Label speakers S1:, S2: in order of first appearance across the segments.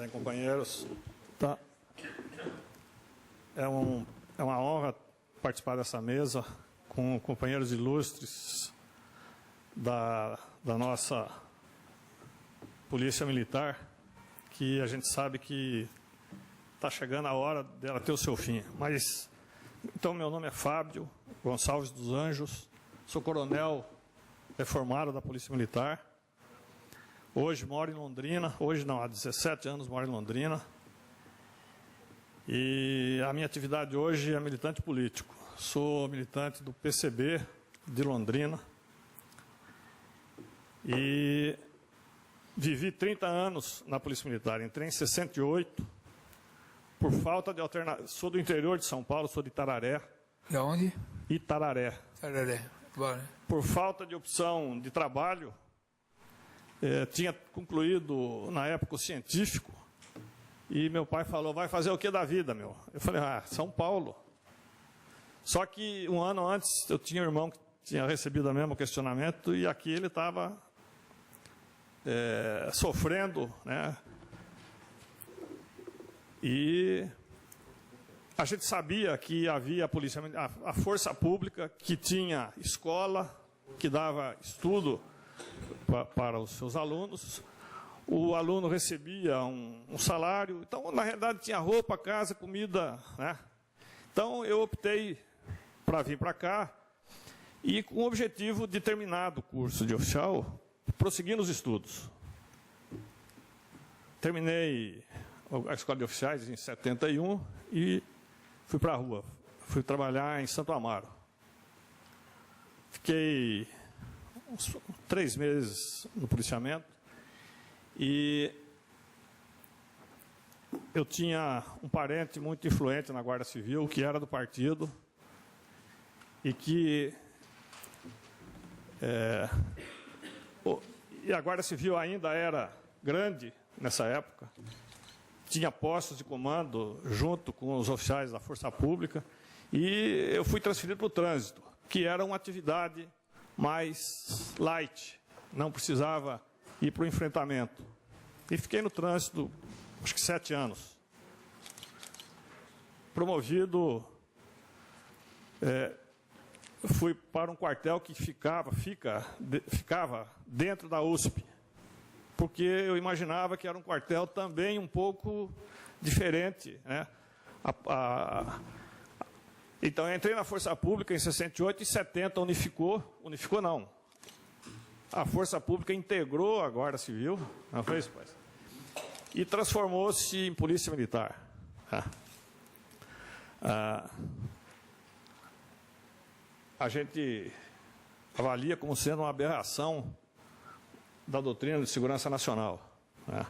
S1: bem, companheiros? Tá. É uma honra participar dessa mesa com companheiros ilustres da nossa Polícia Militar, que a gente sabe que está chegando a hora dela ter o seu fim. Mas, então, meu nome é Fábio Gonçalves dos Anjos, sou coronel reformado da Polícia Militar. Hoje moro em Londrina, hoje não, há 17 anos moro em Londrina. E a minha atividade hoje é militante político. Sou militante do PCB de Londrina. E vivi 30 anos na Polícia Militar. Entrei em 68, por falta de alternativa. Sou do interior de São Paulo, sou de Itararé.
S2: De onde?
S1: Itararé.
S2: Itararé. Bom, né?
S1: Por falta de opção de trabalho, tinha concluído, na época, o científico, e meu pai falou, vai fazer o que da vida, meu? Eu falei, São Paulo. Só que um ano antes, eu tinha um irmão que tinha recebido o mesmo questionamento, e aqui ele estava sofrendo, né? E a gente sabia que havia a força pública que tinha escola, que dava estudo para os seus alunos. O aluno recebia um salário. Então, na realidade, tinha roupa, casa, comida, né? Então, eu optei para vir para cá e com o objetivo de terminar o curso de oficial, prosseguir nos estudos. Terminei a escola de oficiais em 71 e fui para a rua. Fui trabalhar em Santo Amaro. Fiquei uns 3 meses no policiamento e eu tinha um parente muito influente na Guarda Civil, que era do partido e que e a Guarda Civil ainda era grande nessa época, tinha postos de comando junto com os oficiais da Força Pública, e eu fui transferido para o trânsito, que era uma atividade mais light, não precisava ir para o enfrentamento. E fiquei no trânsito, acho que 7 anos. Promovido, fui para um quartel que ficava dentro da USP, porque eu imaginava que era um quartel também um pouco diferente, né? Então, eu entrei na Força Pública em 68 e 70 unificou não. A Força Pública integrou a Guarda Civil, não foi isso, pai? E transformou-se em Polícia Militar. A gente avalia como sendo uma aberração da doutrina de segurança nacional, né?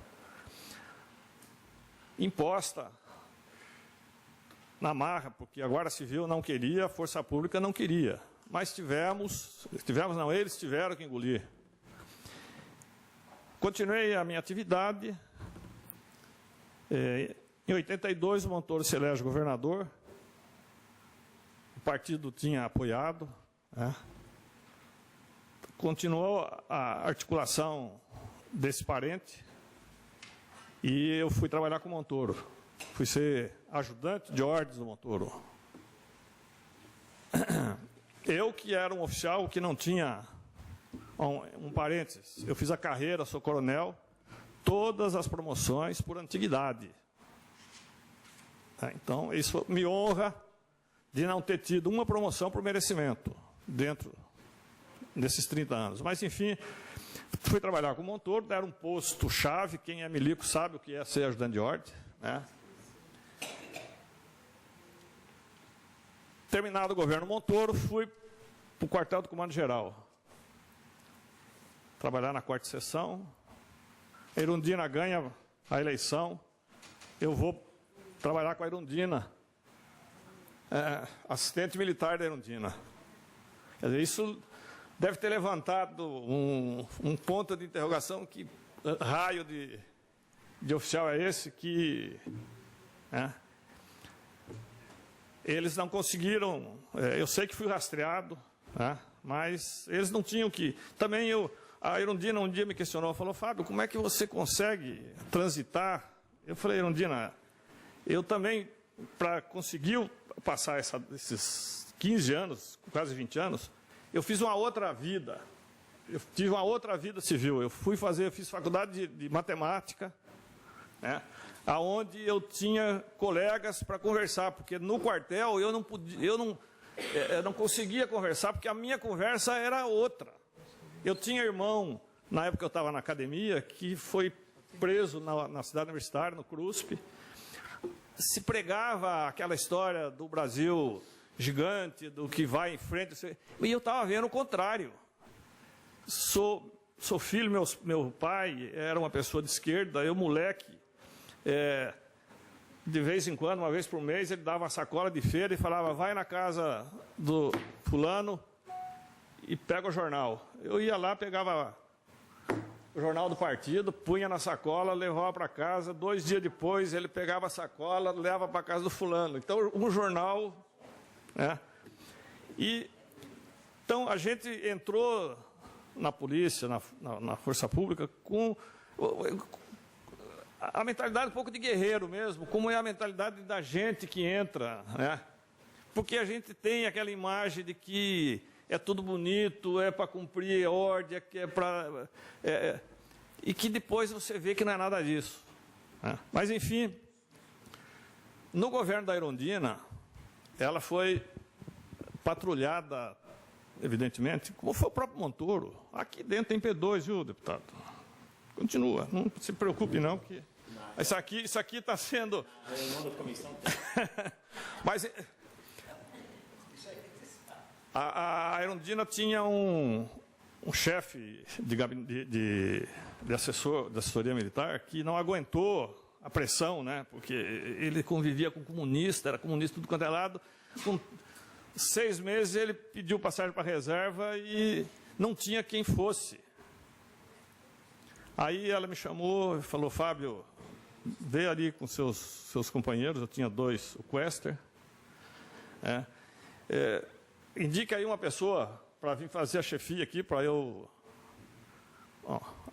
S1: Imposta na marra, porque a Guarda Civil não queria, a Força Pública não queria. Mas eles tiveram que engolir. Continuei a minha atividade. Em 82, o Montoro se elege governador. O partido tinha apoiado, né? Continuou a articulação desse parente e eu fui trabalhar com o Montoro. Fui ser ajudante de ordens do Montoro. Eu, que era um oficial que não tinha... Um parênteses, eu fiz a carreira, sou coronel, todas as promoções por antiguidade. Então, isso me honra de não ter tido uma promoção por merecimento dentro desses 30 anos. Mas, enfim, fui trabalhar com o Montoro, era um posto-chave, quem é milico sabe o que é ser ajudante de ordem, né? Terminado o governo Montoro, fui para o quartel do Comando Geral. Trabalhar na 4ª seção. A Irundina ganha a eleição. Eu vou trabalhar com a Irundina. Assistente militar da Irundina. Quer dizer, isso deve ter levantado um ponto de interrogação, que raio de oficial é esse que... Eles não conseguiram, eu sei que fui rastreado, né, mas eles não tinham que... Também a Irundina um dia me questionou, falou, Fábio, como é que você consegue transitar Eu falei, Erundina, eu também, para conseguir passar esses 15 anos, quase 20 anos, eu fiz uma outra vida. Eu tive uma outra vida civil. Eu fiz faculdade de matemática, né, aonde eu tinha colegas para conversar, porque no quartel eu não conseguia conversar, porque a minha conversa era outra. Eu tinha irmão, na época eu estava na academia, que foi preso na cidade universitária, no CRUSP. Se pregava aquela história do Brasil gigante, do que vai em frente, e eu estava vendo o contrário. Sou filho, meu pai era uma pessoa de esquerda, eu moleque, de vez em quando, uma vez por mês, ele dava uma sacola de feira e falava, vai na casa do fulano e pega o jornal. Eu ia lá, pegava o jornal do partido, punha na sacola, levava para casa, 2 dias depois ele pegava a sacola, leva para casa do fulano. Então, um jornal, né? Então, a gente entrou na polícia, na força pública, com a mentalidade um pouco de guerreiro mesmo, como é a mentalidade da gente que entra, né? Porque a gente tem aquela imagem de que é tudo bonito, é para cumprir ordem, é para... e que depois você vê que não é nada disso, né? Mas, enfim, no governo da Erundina, ela foi patrulhada, evidentemente, como foi o próprio Montoro. Aqui dentro tem P2, viu, deputado? Continua, não se preocupe não, que isso aqui está sendo... Mas a Erundina tinha um chefe de assessoria militar que não aguentou a pressão, né? Porque ele convivia com comunista, era comunista tudo quanto é lado. Com 6 meses ele pediu passagem para a reserva e não tinha quem fosse. Aí ela me chamou e falou, Fábio, vê ali com seus companheiros, eu tinha 2, o Quester, indica aí uma pessoa para vir fazer a chefia aqui, para eu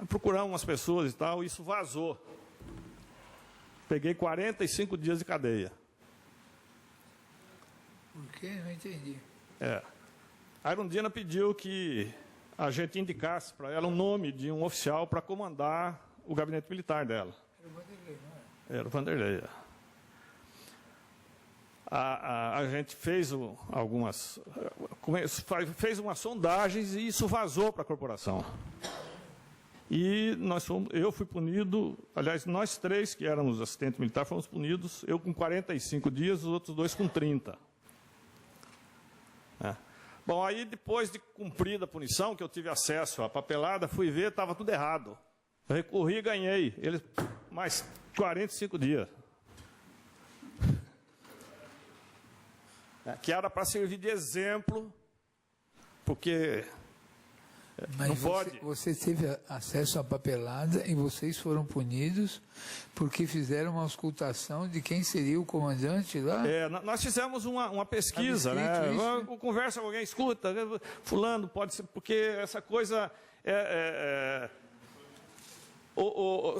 S1: procurar umas pessoas e tal, isso vazou. Peguei 45 dias de cadeia.
S2: Por quê? Não entendi.
S1: A Erundina pediu que a gente indicasse para ela um nome de um oficial para comandar o gabinete militar dela.
S2: Era o Vanderlei, não era?
S1: Era o Vanderlei. A gente fez fez umas sondagens e isso vazou para a corporação. E eu fui punido, aliás, nós 3 que éramos assistentes militares fomos punidos, eu com 45 dias, os outros 2 com 30. Bom, aí depois de cumprida a punição, que eu tive acesso à papelada, fui ver, estava tudo errado. Eu recorri e ganhei. Eles mais 45 dias. Que era para servir de exemplo, porque
S2: mas
S1: não pode.
S2: Você teve acesso à papelada e vocês foram punidos porque fizeram uma auscultação de quem seria o comandante lá?
S1: Nós fizemos uma pesquisa, né? Conversa com alguém, escuta, fulano pode ser, porque essa coisa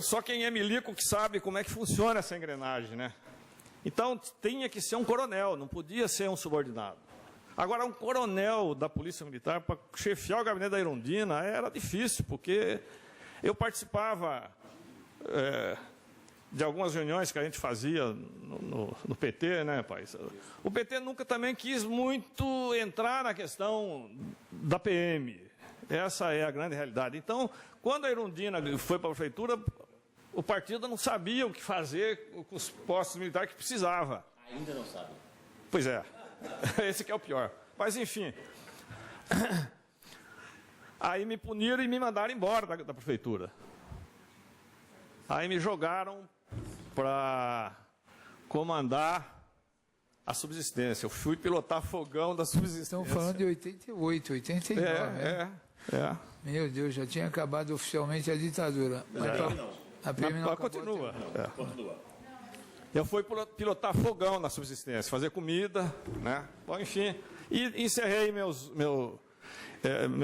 S1: só quem é milico que sabe como é que funciona essa engrenagem, né? Então, tinha que ser um coronel, não podia ser um subordinado. Agora, um coronel da Polícia Militar, para chefiar o gabinete da Erundina, era difícil, porque eu participava de algumas reuniões que a gente fazia no PT, né, pai? O PT nunca também quis muito entrar na questão da PM. Essa é a grande realidade. Então, quando a Erundina foi para a prefeitura, o partido não sabia o que fazer com os postos militares que precisava.
S3: Ainda não sabe.
S1: Pois é. Esse que é o pior. Mas, enfim. Aí me puniram e me mandaram embora da prefeitura. Aí me jogaram para comandar a subsistência. Eu fui pilotar fogão da subsistência.
S2: Estamos falando de 88, 89. Meu Deus, já tinha acabado oficialmente a ditadura. A PM não
S1: continua. Eu fui pilotar fogão na subsistência, fazer comida, né? Bom, enfim, e encerrei meu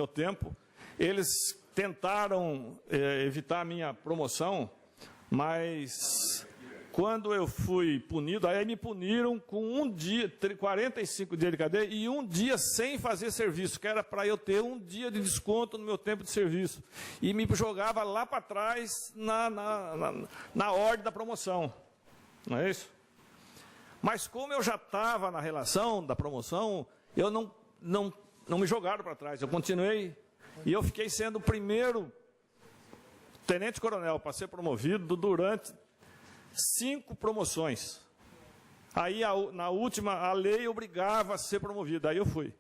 S1: tempo. Eles tentaram evitar a minha promoção, mas quando eu fui punido, aí me puniram com 1 dia, 45 dias de cadeia e 1 dia sem fazer serviço, que era para eu ter 1 dia de desconto no meu tempo de serviço. E me jogava lá para trás na ordem da promoção. Não é isso? Mas como eu já estava na relação da promoção, eu não me jogaram para trás. Eu continuei e eu fiquei sendo o primeiro tenente-coronel para ser promovido durante 5 promoções. Aí, na última, a lei obrigava a ser promovido. Aí eu fui.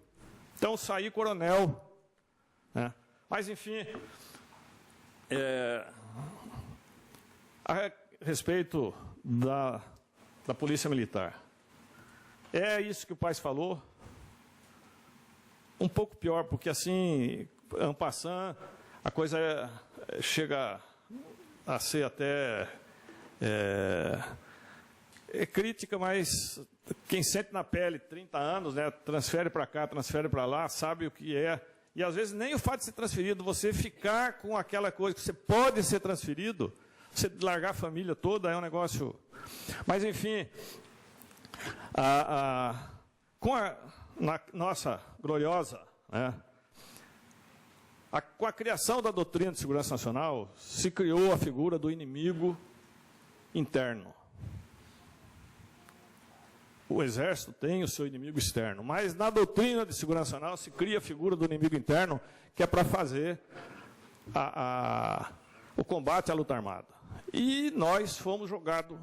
S1: Então, saí coronel. Né? Mas, enfim, a respeito da Polícia Militar. É isso que o Paes falou. Um pouco pior, porque, assim, en passant, a coisa chega a ser até... É crítica, mas quem sente na pele 30 anos, né, transfere para cá, transfere para lá, sabe o que é. E às vezes nem o fato de ser transferido, você ficar com aquela coisa que você pode ser transferido, você largar a família toda, é um negócio... Mas, enfim, na nossa gloriosa, né, com a criação da doutrina de segurança nacional, se criou a figura do inimigo interno. O Exército tem o seu inimigo externo, mas na doutrina de segurança nacional se cria a figura do inimigo interno, que é para fazer o combate à luta armada. E nós fomos jogados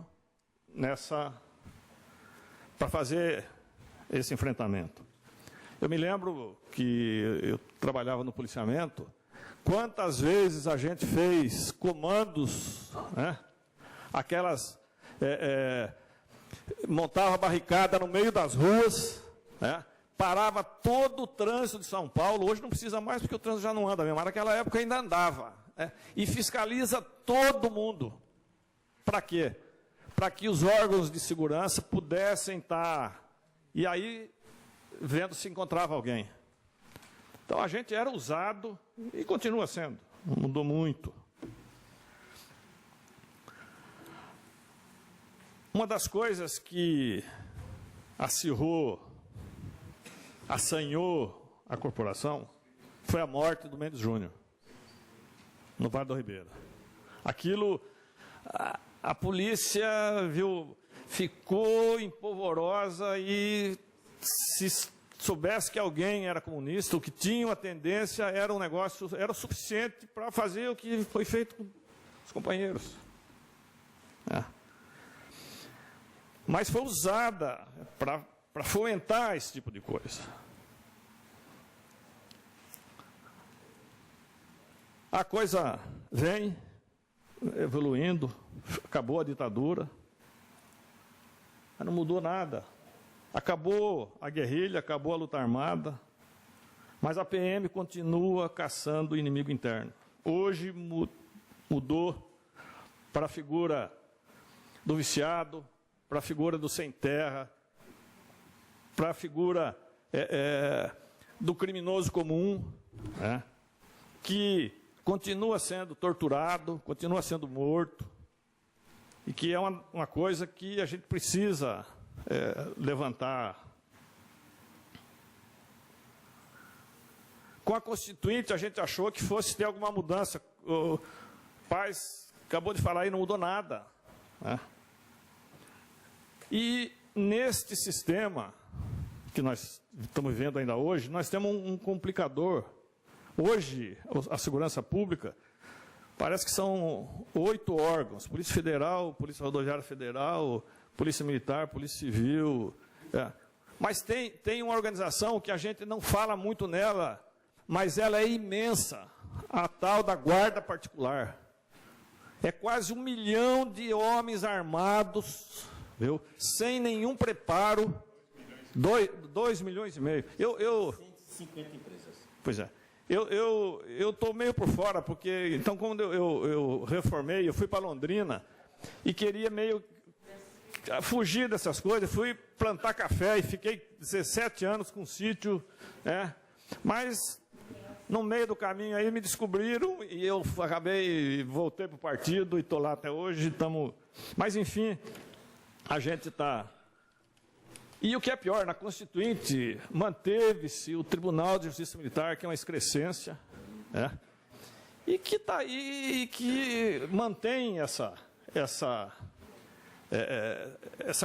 S1: para fazer esse enfrentamento. Eu me lembro que eu trabalhava no policiamento, quantas vezes a gente fez comandos, né? Aquelas, montava barricada no meio das ruas, né? Parava todo o trânsito de São Paulo, hoje não precisa mais porque o trânsito já não anda mesmo, mas naquela época ainda andava, né? E fiscaliza todo mundo. Para quê? Para que os órgãos de segurança pudessem estar, e aí, vendo se encontrava alguém. Então a gente era usado, e continua sendo, não mudou muito. Uma das coisas que assanhou a corporação foi a morte do Mendes Júnior, no Vale do Ribeira. Aquilo, a polícia ficou empolvorosa e se soubesse que alguém era comunista, ou que tinha uma tendência, era um negócio, era o suficiente para fazer o que foi feito com os companheiros. Mas foi usada para fomentar esse tipo de coisa. A coisa vem evoluindo, acabou a ditadura, mas não mudou nada. Acabou a guerrilha, acabou a luta armada, mas a PM continua caçando o inimigo interno. Hoje mudou para a figura do viciado, para a figura do sem terra, para a figura do criminoso comum, né, que continua sendo torturado, continua sendo morto, e que é uma coisa que a gente precisa levantar. Com a Constituinte, a gente achou que fosse ter alguma mudança. O Paes acabou de falar aí, não mudou nada, né? E neste sistema que nós estamos vivendo ainda hoje, nós temos um complicador. Hoje, a segurança pública, parece que são 8 órgãos: Polícia Federal, Polícia Rodoviária Federal, Polícia Militar, Polícia Civil. Mas tem uma organização que a gente não fala muito nela, mas ela é imensa, a tal da Guarda Particular. É quase 1 milhão de homens armados, viu? Sem nenhum preparo. 2 milhões e meio.
S3: 150 empresas.
S1: Pois é. Eu estou meio por fora, porque, então, quando eu reformei, eu fui para Londrina e queria meio fugir dessas coisas, fui plantar café e fiquei 17 anos com um sítio, né? Mas, no meio do caminho aí, me descobriram e eu voltei para o partido e estou lá até hoje, estamos Mas, enfim, a gente está... E o que é pior, na Constituinte manteve-se o Tribunal de Justiça Militar, que é uma excrescência, né? E que está aí, e que mantém essa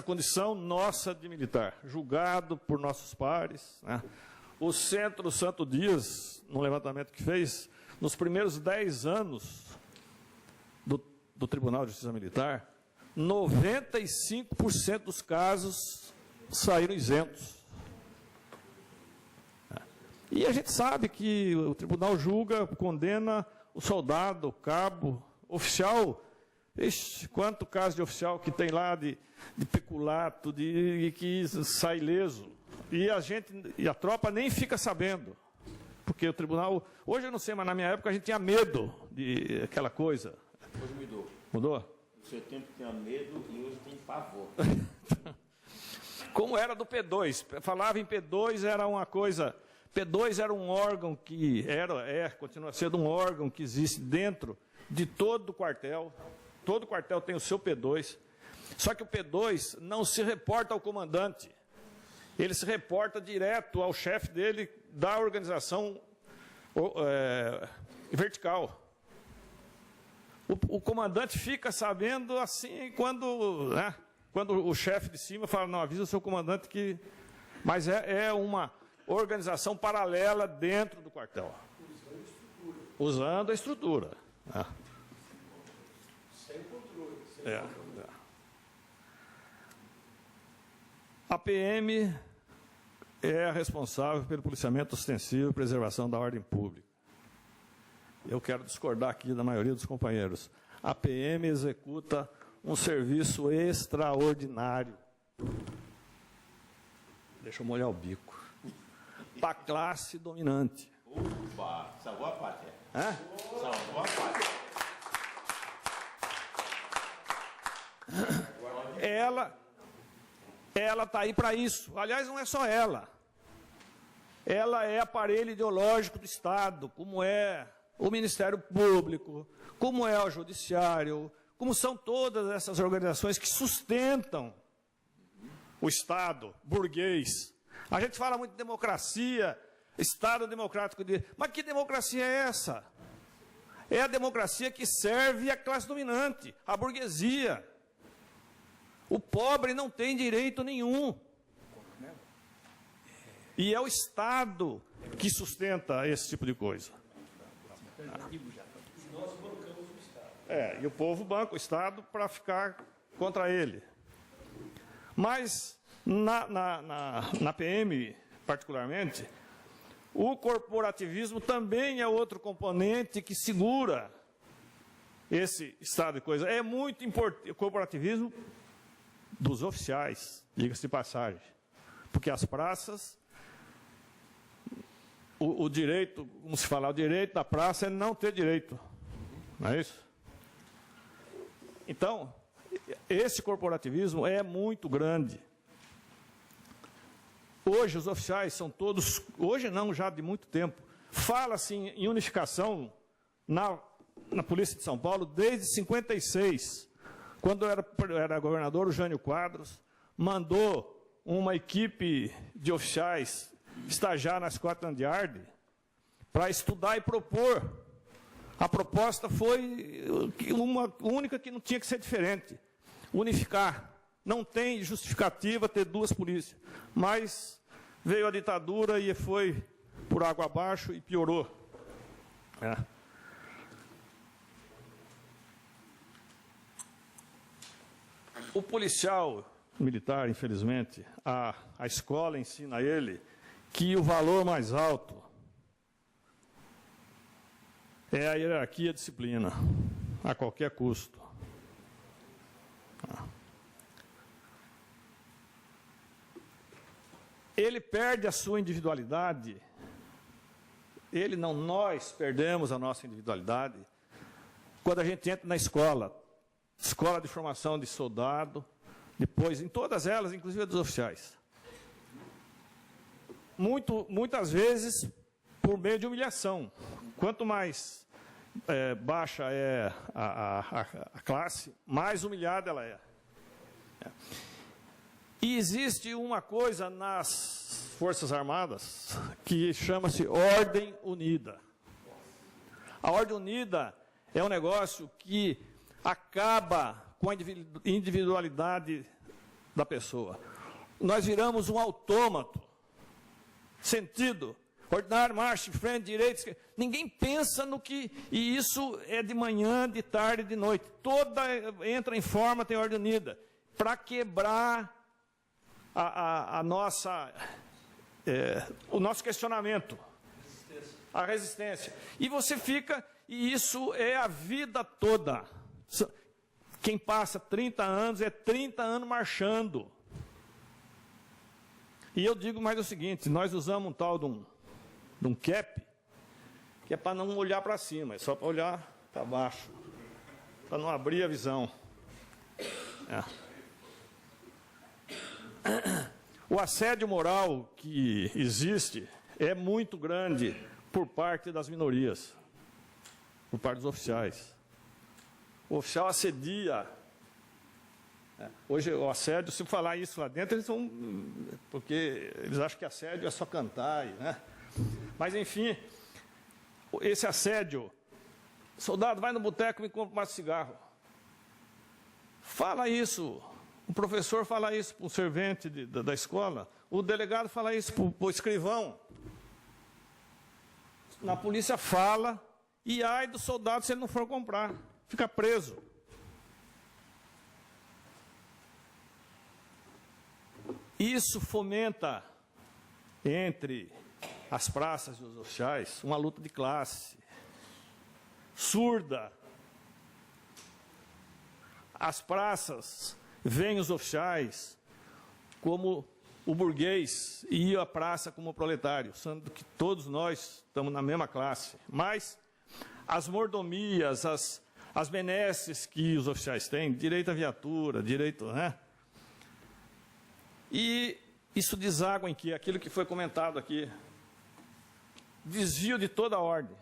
S1: condição nossa de militar, julgado por nossos pares, né? O Centro Santo Dias, no levantamento que fez, nos primeiros 10 anos do Tribunal de Justiça Militar, 95% dos casos saíram isentos. E a gente sabe que o tribunal julga, condena o soldado, o cabo, oficial. Ixi, quanto caso de oficial que tem lá de peculato, de que sai ileso. E a tropa nem fica sabendo. Porque o tribunal... Hoje eu não sei, mas na minha época a gente tinha medo de aquela coisa.
S3: Hoje mudou.
S1: Mudou?
S3: No seu tempo tinha medo e hoje tem pavor.
S1: Como era do P2. Falava em P2, era uma coisa... P2 era um órgão que continua sendo um órgão que existe dentro de todo o quartel. Todo quartel tem o seu P2. Só que o P2 não se reporta ao comandante. Ele se reporta direto ao chefe dele da organização vertical. O comandante fica sabendo assim quando o chefe de cima fala, não, avisa o seu comandante que... Mas é uma organização paralela dentro do quartel. Usando a estrutura.
S4: Sem controle.
S1: A PM é a responsável pelo policiamento ostensivo e preservação da ordem pública. Eu quero discordar aqui da maioria dos companheiros. A PM executa um serviço extraordinário. Deixa eu molhar o bico. Para a classe dominante.
S3: Ufa, salvou a pátria.
S1: Hã?
S3: Salvou a pátria.
S1: Ela está aí para isso. Aliás, não é só ela. Ela é aparelho ideológico do Estado, como é o Ministério Público, como é o Judiciário, como são todas essas organizações que sustentam o Estado burguês. A gente fala muito de democracia, Estado democrático. Mas que democracia é essa? É a democracia que serve à classe dominante, à burguesia. O pobre não tem direito nenhum. E é o Estado que sustenta esse tipo de coisa.
S4: Nós bancamos o Estado.
S1: E o povo banca o Estado para ficar contra ele. Mas, na PM, particularmente, o corporativismo também é outro componente que segura esse estado de coisa. É muito importante o corporativismo dos oficiais, diga-se de passagem. Porque as praças, o direito, como se fala, o direito da praça é não ter direito. Não é isso? Então, esse corporativismo é muito grande. Hoje os oficiais são todos, hoje não, já de muito tempo, fala-se em unificação na Polícia de São Paulo desde 56, quando era governador o Jânio Quadros, mandou uma equipe de oficiais estagiar na Scotland Yard para estudar e propor. A proposta foi uma única que não tinha que ser diferente, unificar. Não tem justificativa ter duas polícias, mas veio a ditadura e foi por água abaixo e piorou. O policial militar, infelizmente, a escola ensina a ele que o valor mais alto é a hierarquia e a disciplina, a qualquer custo. Ele perde a sua individualidade, nós perdemos a nossa individualidade quando a gente entra na escola de formação de soldado, depois, em todas elas, inclusive a dos oficiais. Muitas vezes por meio de humilhação. Quanto mais baixa é a classe, mais humilhada ela é. E existe uma coisa nas Forças Armadas que chama-se Ordem Unida. A Ordem Unida é um negócio que acaba com a individualidade da pessoa. Nós viramos um autômato, sentido, ordinário, marcha, frente, direita, esquerda. Ninguém pensa no que... E isso é de manhã, de tarde, de noite. Toda entra em forma, tem Ordem Unida. Para quebrar a nossa... o nosso questionamento. A resistência. E você fica... E isso é a vida toda. Quem passa 30 anos é 30 anos marchando. E eu digo mais o seguinte, nós usamos um tal de um cap, que é para não olhar para cima, é só para olhar para baixo, para não abrir a visão. O assédio moral que existe é muito grande por parte das minorias, por parte dos oficiais. O oficial assedia. Hoje, o assédio, se falar isso lá dentro, eles vão... Porque eles acham que assédio é só cantar, né? Mas, enfim, esse assédio... Soldado, vai no boteco e me compra um maço de cigarro. Fala isso. O professor fala isso para o servente da escola. O delegado fala isso para o escrivão. Na polícia fala... E ai do soldado se ele não for comprar. Fica preso. Isso fomenta, entre as praças e os oficiais, uma luta de classe. Surda. As praças veem os oficiais como o burguês e a praça como o proletário, sendo que todos nós estamos na mesma classe. Mas as mordomias, as benesses que os oficiais têm, direito à viatura, direito... né? E isso deságua em que? Aquilo que foi comentado aqui. Desvio de toda a ordem.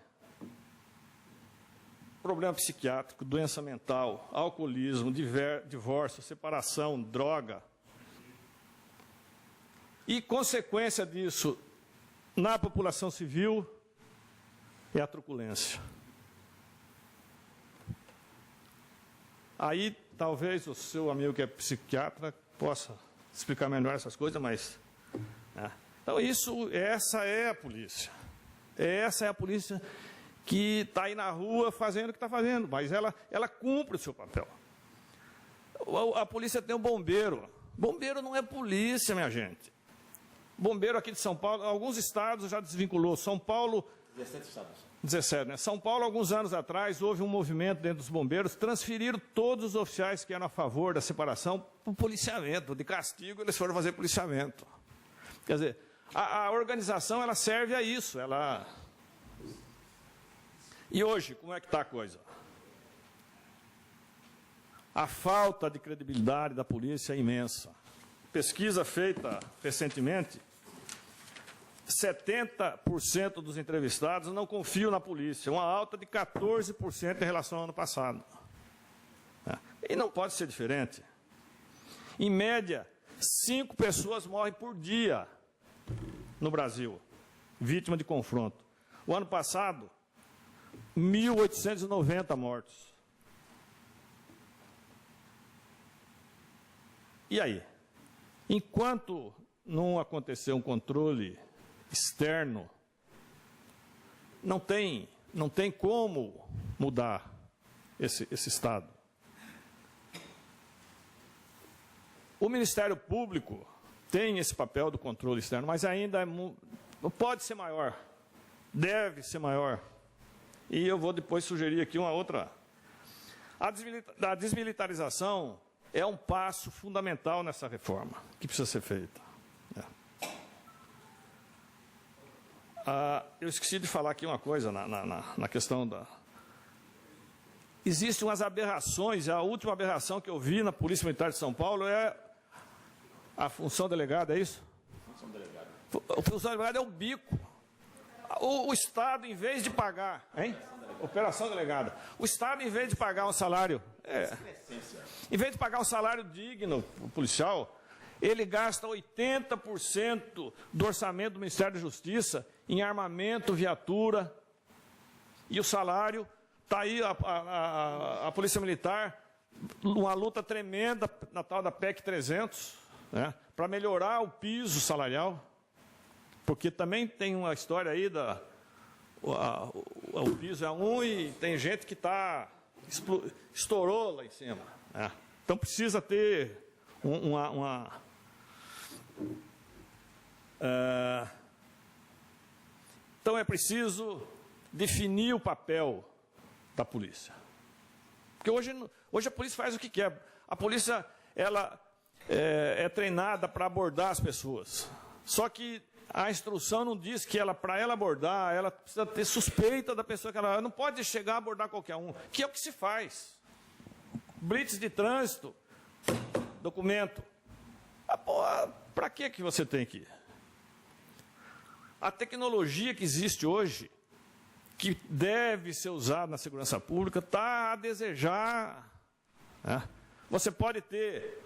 S1: Problema psiquiátrico, doença mental, alcoolismo, divórcio, separação, droga. E consequência disso, na população civil, é a truculência. Aí, talvez o seu amigo que é psiquiatra possa explicar melhor essas coisas, mas... Então, essa é a polícia. Essa é a polícia que está aí na rua fazendo o que está fazendo, mas ela cumpre o seu papel. A polícia tem o bombeiro. Bombeiro não é polícia, minha gente. Bombeiro aqui de São Paulo, alguns estados já desvinculou. São Paulo...
S3: 17 estados.
S1: 17, né? São Paulo, alguns anos atrás, houve um movimento dentro dos bombeiros, transferiram todos os oficiais que eram a favor da separação para o policiamento. De castigo, eles foram fazer policiamento. Quer dizer, a organização, ela serve a isso. E hoje, como é que está a coisa? A falta de credibilidade da polícia é imensa. Pesquisa feita recentemente, 70% dos entrevistados não confiam na polícia, uma alta de 14% em relação ao ano passado. E não pode ser diferente. Em média, 5 pessoas morrem por dia no Brasil, vítima de confronto. O ano passado, 1.890 mortos. E aí? Enquanto não acontecer um controle externo, não tem como mudar esse estado. O Ministério Público tem esse papel do controle externo, mas ainda pode ser maior, deve ser maior. E eu vou depois sugerir aqui uma outra. A desmilitarização é um passo fundamental nessa reforma que precisa ser feita. Eu esqueci de falar aqui uma coisa na questão da... Existem umas aberrações, a última aberração que eu vi na Polícia Militar de São Paulo é a função delegada, é isso?
S3: Função delegada.
S1: A função delegada é o bico. O Estado, em vez de pagar, hein? Operação delegada. O Estado, em vez de pagar um salário, em vez de pagar um salário digno para o policial, ele gasta 80% do orçamento do Ministério da Justiça em armamento, viatura, e o salário, está aí a Polícia Militar, uma luta tremenda na tal da PEC 300, né, para melhorar o piso salarial, porque também tem uma história aí o piso é 1 e tem gente que estourou lá em cima. Né? Então precisa ter então é preciso definir o papel da polícia. Porque hoje a polícia faz o que quer. A polícia ela é treinada para abordar as pessoas. Só que a instrução não diz que para ela abordar, ela precisa ter suspeita da pessoa que ela não pode chegar a abordar qualquer um, que é o que se faz. Blitz de trânsito, documento. Para que você tem que ir? A tecnologia que existe hoje, que deve ser usada na segurança pública, está a desejar. Né? Você pode ter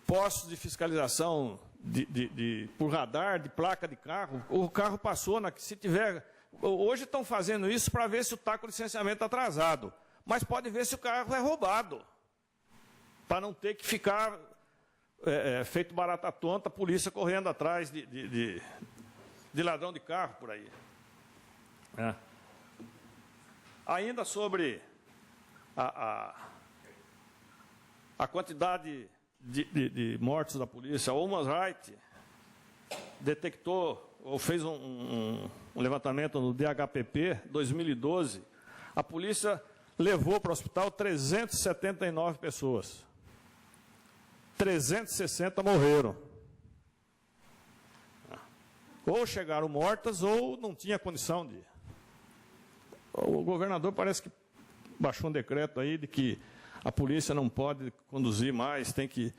S1: postos de fiscalização por radar, de placa de carro. O carro passou, se tiver... Hoje estão fazendo isso para ver se está com o licenciamento atrasado. Mas pode ver se o carro é roubado. Para não ter que ficar feito barata tonta, a polícia correndo atrás de ladrão de carro por aí. Ainda sobre a quantidade de mortos da polícia, o Human Rights detectou, ou fez um levantamento no DHPP, 2012, a polícia levou para o hospital 379 pessoas. 360 morreram. Ou chegaram mortas, ou não tinha condição de... O governador parece que baixou um decreto aí de que a polícia não pode conduzir mais, tem que...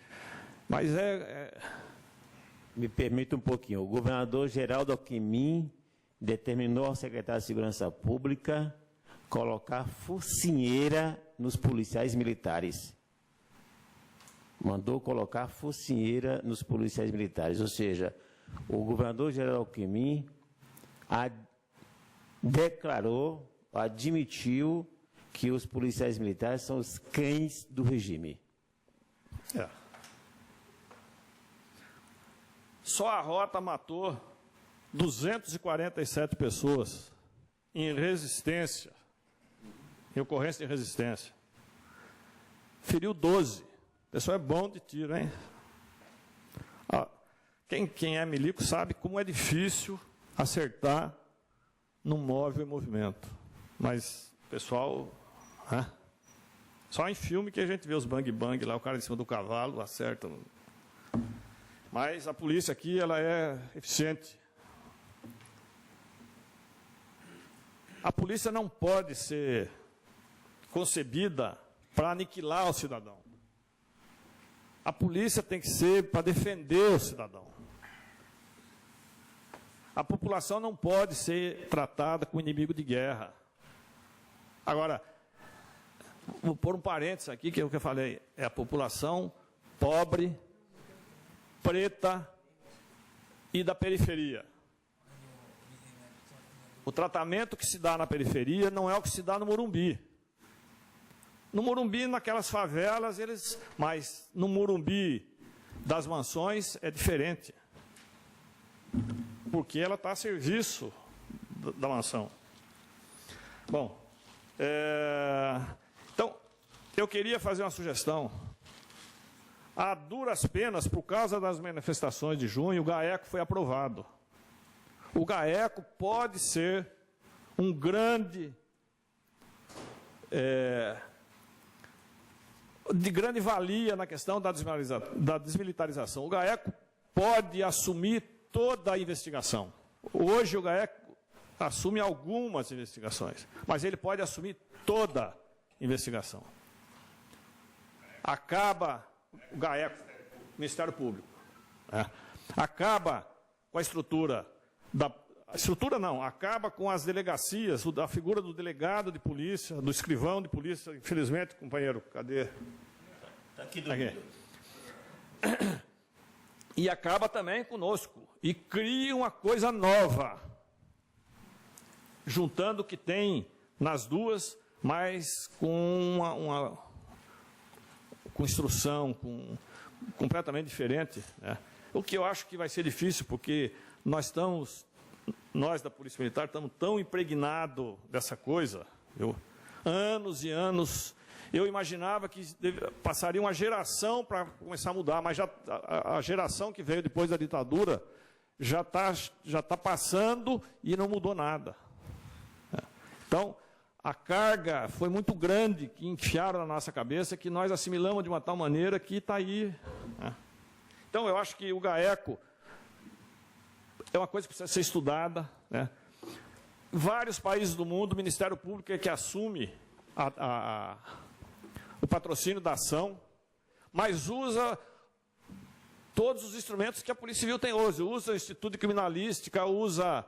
S1: Mas
S3: Me permita um pouquinho. O governador Geraldo Alckmin determinou ao secretário de Segurança Pública colocar focinheira nos policiais militares. Mandou colocar focinheira nos policiais militares. Ou seja, o governador Geraldo Alckmin declarou, admitiu que os policiais militares são os cães do regime.
S1: Só a rota matou 247 pessoas em resistência, em ocorrência de resistência. Feriu 12. O pessoal é bom de tiro, hein? Quem é milico sabe como é difícil acertar num móvel em movimento. Mas, pessoal, só em filme que a gente vê os bang-bang lá, o cara em cima do cavalo acerta. Mas a polícia aqui, ela é eficiente. A polícia não pode ser concebida para aniquilar o cidadão. A polícia tem que ser para defender o cidadão. A população não pode ser tratada como inimigo de guerra. Agora, vou pôr um parênteses aqui, que é o que eu falei, é a população pobre, preta e da periferia. O tratamento que se dá na periferia não é o que se dá no Morumbi. No Morumbi, naquelas favelas, mas no Morumbi das mansões é diferente. Porque ela está a serviço da mansão. Bom, então, eu queria fazer uma sugestão. A duras penas, por causa das manifestações de junho, o GAECO foi aprovado. O GAECO pode ser um grande... de grande valia na questão da desmilitarização. O GAECO pode assumir toda a investigação. Hoje o GAECO assume algumas investigações, mas ele pode assumir toda a investigação. Acaba o GAECO, Ministério Público, acaba com a estrutura da... A estrutura não, acaba com as delegacias, a figura do delegado de polícia, do escrivão de polícia. Infelizmente, companheiro, cadê?
S3: Está aqui do
S1: Aqui. E acaba também conosco. E cria uma coisa nova, juntando o que tem nas duas, mas com com instrução, completamente diferente, né? O que eu acho que vai ser difícil, porque nós da Polícia Militar estamos tão impregnados dessa coisa, anos e anos. Eu imaginava que passaria uma geração para começar a mudar, mas já, a geração que veio depois da ditadura já tá passando e não mudou nada. Então, a carga foi muito grande que enfiaram na nossa cabeça, que nós assimilamos de uma tal maneira que está aí. Né? Então, eu acho que o GAECO é uma coisa que precisa ser estudada. Né? Vários países do mundo, o Ministério Público é que assume o patrocínio da ação, mas usa todos os instrumentos que a Polícia Civil tem hoje. Usa o Instituto de Criminalística, usa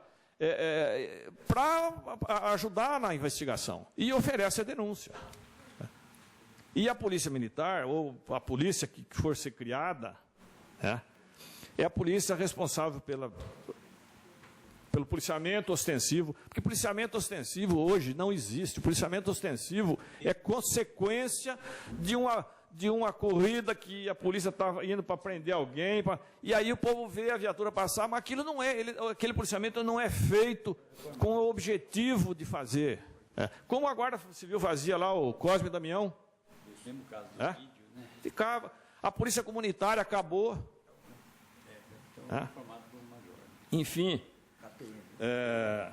S1: para ajudar na investigação e oferece a denúncia. E a Polícia Militar, ou a polícia que for ser criada, é a polícia responsável pelo policiamento ostensivo, porque policiamento ostensivo hoje não existe. O policiamento ostensivo é consequência de uma corrida que a polícia estava indo para prender alguém, e aí o povo vê a viatura passar, mas aquilo não é, aquele policiamento não é feito com o objetivo de fazer. Como a Guarda Civil fazia lá, o Cosme e Damião.
S4: Esse mesmo caso do vídeo, né?
S1: Ficava. A polícia comunitária acabou.
S4: Formado por um major.
S1: Enfim.
S4: Pela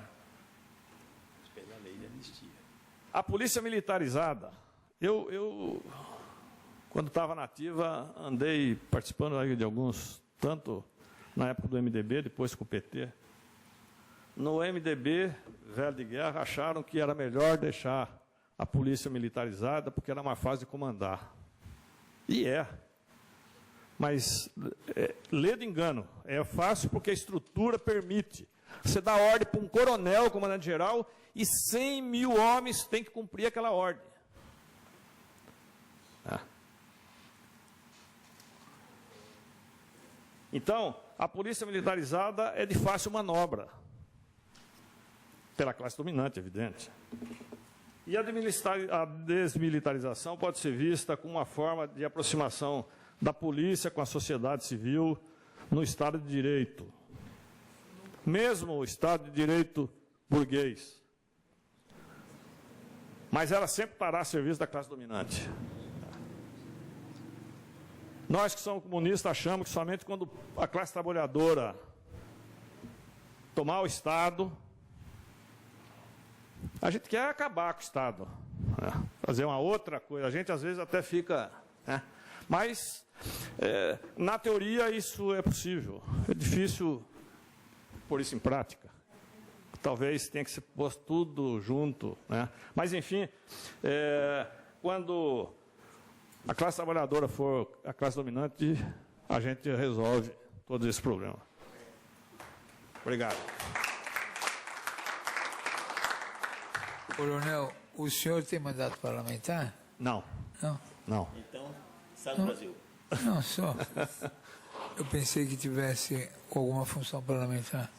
S4: lei de anistia.
S1: A polícia militarizada, eu quando estava na ativa, andei participando aí de alguns, tanto na época do MDB, depois com o PT. No MDB, velho de guerra, acharam que era melhor deixar a polícia militarizada, porque era uma fase de comandar. E mas lê de engano, é fácil porque a estrutura permite. Você dá ordem para um coronel, comandante-geral, e 100 mil homens têm que cumprir aquela ordem. Então, a polícia militarizada é de fácil manobra. Pela classe dominante, evidente. E a desmilitarização pode ser vista como uma forma de aproximação da polícia com a sociedade civil no Estado de Direito. Mesmo o Estado de Direito burguês. Mas ela sempre estará a serviço da classe dominante. Nós que somos comunistas achamos que somente quando a classe trabalhadora tomar o Estado, a gente quer acabar com o Estado, fazer uma outra coisa. A gente às vezes até fica... Mas, na teoria, isso é possível. É difícil pôr isso em prática. Talvez tenha que ser posto tudo junto. Mas, enfim, quando a classe trabalhadora for a classe dominante, a gente resolve todos esses problemas. Obrigado.
S2: Coronel, o senhor tem mandato parlamentar?
S1: Não.
S2: Não?
S1: Não.
S3: Então, sai do Brasil.
S2: Não, só. Eu pensei que tivesse alguma função parlamentar.